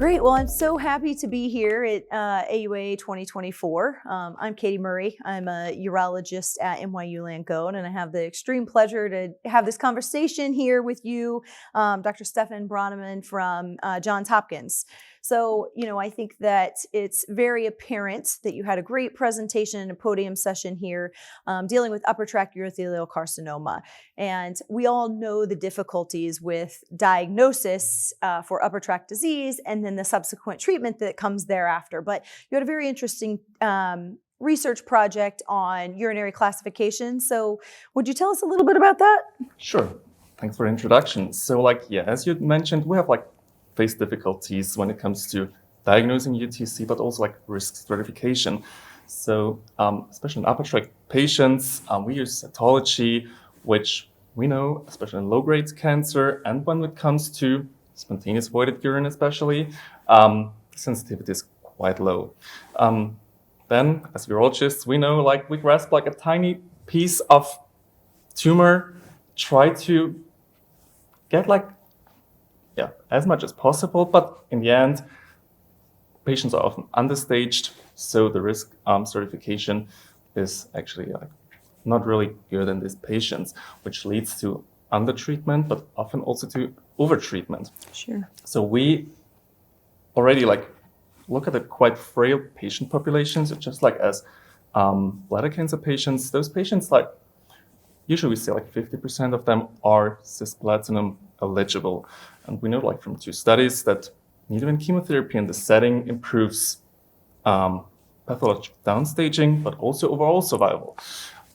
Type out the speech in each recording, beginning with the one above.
Great. Well, I'm so happy to be here at AUA 2024. I'm Katie Murray. I'm a urologist at NYU Langone, and I have the extreme pleasure to have this conversation here with you, Dr. Stephan Broenimann from Johns Hopkins. So, I think that it's very apparent that you had a great presentation and a podium session here dealing with upper tract urothelial carcinoma. And we all know the difficulties with diagnosis for upper tract disease and then the subsequent treatment that comes thereafter. But you had a very interesting research project on urinary classification. So would you tell us a little bit about that? Sure. Thanks for the introduction. So as you mentioned, we have faced difficulties when it comes to diagnosing UTUC, but also risk stratification. So especially in upper tract patients, we use cytology, which we know, especially in low-grade cancer, and when it comes to spontaneous voided urine especially, the sensitivity is quite low. Then, as urologists, we know we grasp a tiny piece of tumor, try to get as much as possible, but in the end, patients are often understaged, so the risk stratification is actually not really good in these patients, which leads to undertreatment, but often also to overtreatment. Sure. So we already look at a quite frail patient population, so just as bladder cancer patients, those patients usually we say 50% of them are cisplatinum eligible. And we know from 2 studies that neoadjuvant chemotherapy in the setting improves pathologic downstaging, but also overall survival.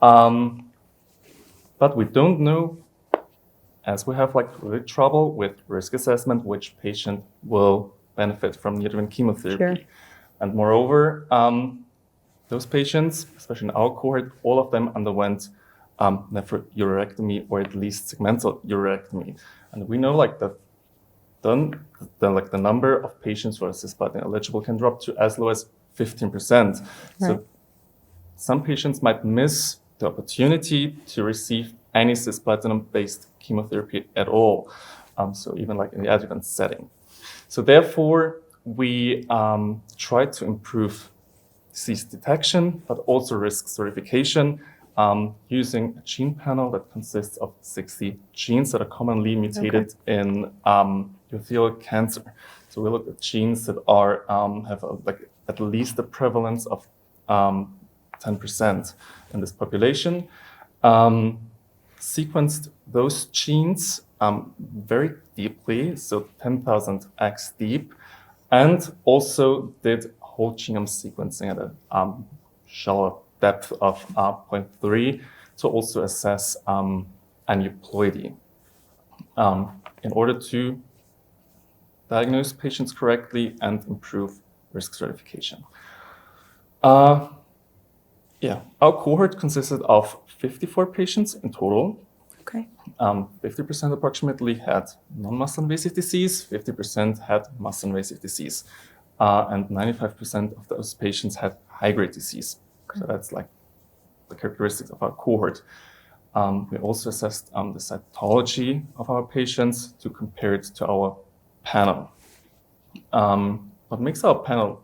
But we don't know, as we have really trouble with risk assessment, which patient will benefit from neoadjuvant chemotherapy. Sure. And moreover, those patients, especially in our cohort, all of them underwent nephrourectomy or at least segmental urorectomy. And we know the number of patients who are cisplatin eligible can drop to as low as 15%. Right. So some patients might miss the opportunity to receive any cisplatinum-based chemotherapy at all. So even in the adjuvant setting. So therefore, we try to improve disease detection, but also risk stratification using a gene panel that consists of 60 genes that are commonly mutated in urothelial cancer. So we look at genes that are have at least a prevalence of 10% in this population. Sequenced those genes very deeply, so 10,000x deep, and also did whole genome sequencing at a shallow depth of 0.3 to also assess aneuploidy in order to diagnose patients correctly and improve risk stratification. Our cohort consisted of 54 patients in total. Okay. 50% approximately had non-muscle invasive disease, 50% had muscle invasive disease, and 95% of those patients had high-grade disease. Okay. So that's the characteristics of our cohort. We also assessed the cytology of our patients to compare it to our panel. What makes our panel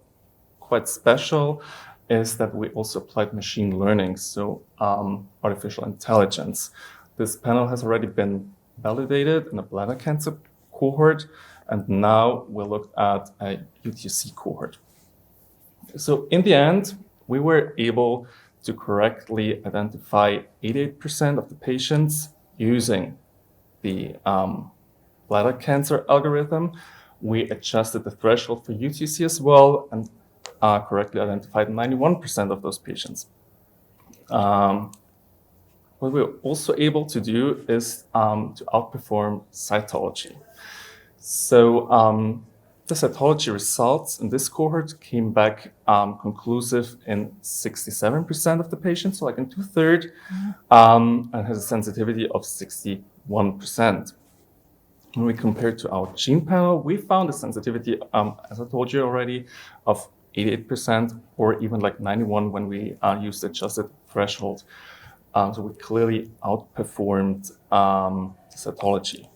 quite special is that we also applied machine learning, so artificial intelligence. This panel has already been validated in a bladder cancer cohort, and now we looked at a UTUC cohort. So in the end, we were able to correctly identify 88% of the patients using the bladder cancer algorithm. We adjusted the threshold for UTUC as well and correctly identified 91% of those patients. What we're also able to do is to outperform cytology. So the cytology results in this cohort came back conclusive in 67% of the patients, so in 2/3, and has a sensitivity of 61%. When we compare to our gene panel, we found a sensitivity, as I told you already, of 88% or even 91% when we used the adjusted threshold. So we clearly outperformed cytology.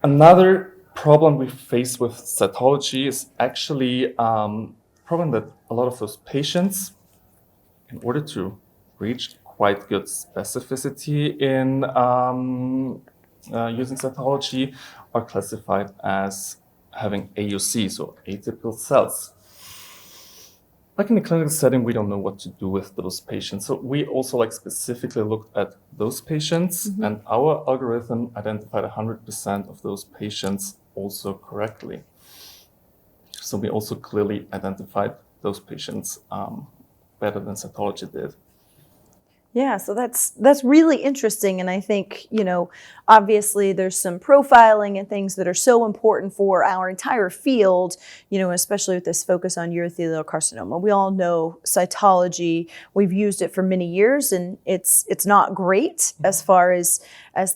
Another problem we face with cytology is actually problem that a lot of those patients, in order to reach quite good specificity in using cytology, are classified as having AUC, so atypical cells. Like in the clinical setting, we don't know what to do with those patients. So we also specifically looked at those patients, and our algorithm identified 100% of those patients also correctly. So we also clearly identified those patients better than cytology did. Yeah, so that's really interesting, and I think, obviously there's some profiling and things that are so important for our entire field, especially with this focus on urothelial carcinoma. We all know cytology. We've used it for many years, and it's not great as far as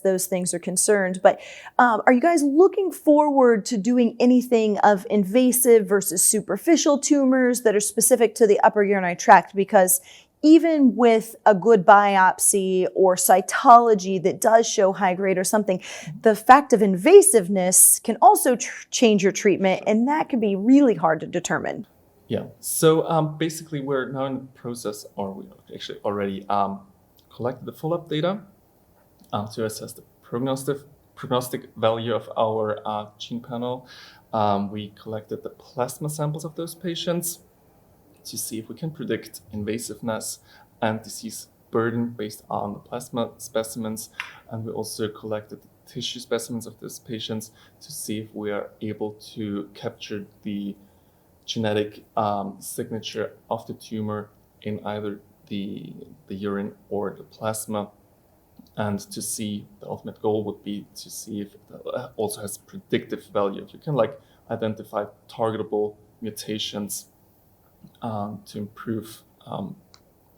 those things are concerned. But are you guys looking forward to doing anything of invasive versus superficial tumors that are specific to the upper urinary tract? Because even with a good biopsy or cytology that does show high grade or something, the fact of invasiveness can also change your treatment, and that can be really hard to determine. Yeah, so basically we're now in the process, or we actually already collected the follow-up data to assess the prognostic value of our gene panel. We collected the plasma samples of those patients to see if we can predict invasiveness and disease burden based on the plasma specimens. And we also collected tissue specimens of those patients to see if we are able to capture the genetic signature of the tumor in either the urine or the plasma. And to see, the ultimate goal would be to see if it also has predictive value. If you can identify targetable mutations to improve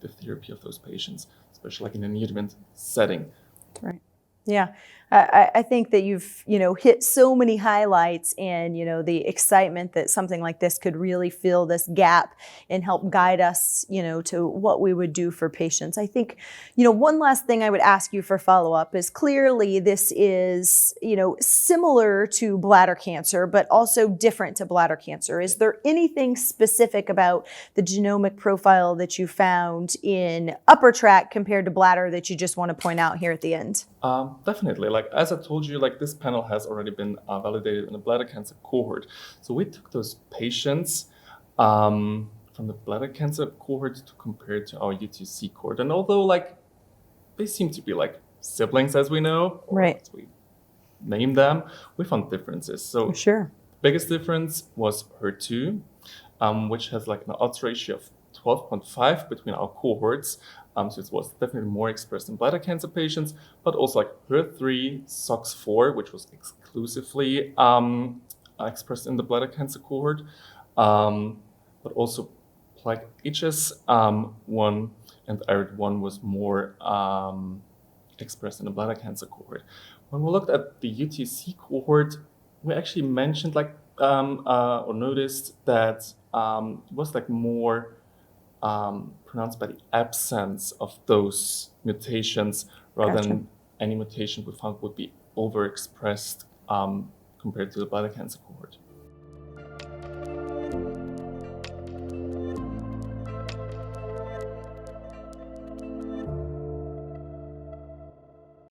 the therapy of those patients, especially in a neoadjuvant setting. Right. Yeah. I think that you've, hit so many highlights, and, the excitement that something like this could really fill this gap and help guide us, to what we would do for patients. I think, one last thing I would ask you for follow-up is, clearly this is, similar to bladder cancer, but also different to bladder cancer. Is there anything specific about the genomic profile that you found in upper tract compared to bladder that you just want to point out here at the end? Definitely. As I told you, this panel has already been validated in the bladder cancer cohort. So we took those patients from the bladder cancer cohort to compare to our UTUC cohort. And although they seem to be siblings, as we know, or right, as we name them, we found differences. So sure. The biggest difference was HER2, which has an odds ratio of 12.5 between our cohorts. So it was definitely more expressed in bladder cancer patients, but also HER3, SOX4, which was exclusively expressed in the bladder cancer cohort, but also HS1 and IRID1 was more expressed in the bladder cancer cohort. When we looked at the UTUC cohort, we actually mentioned or noticed that it was more pronounced by the absence of those mutations rather than any mutation we found would be overexpressed compared to the bladder cancer cohort.